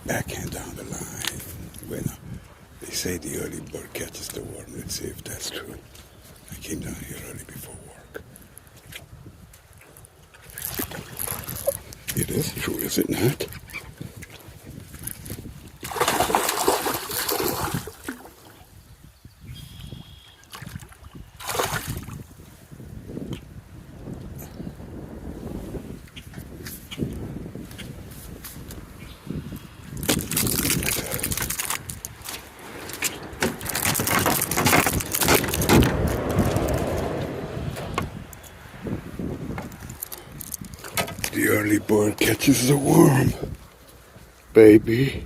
backhand down the line. Well, they say the early bird catches the worm. Let's see if that's true. I came down here early before work. It is true, is it not? The early bird catches the worm, baby.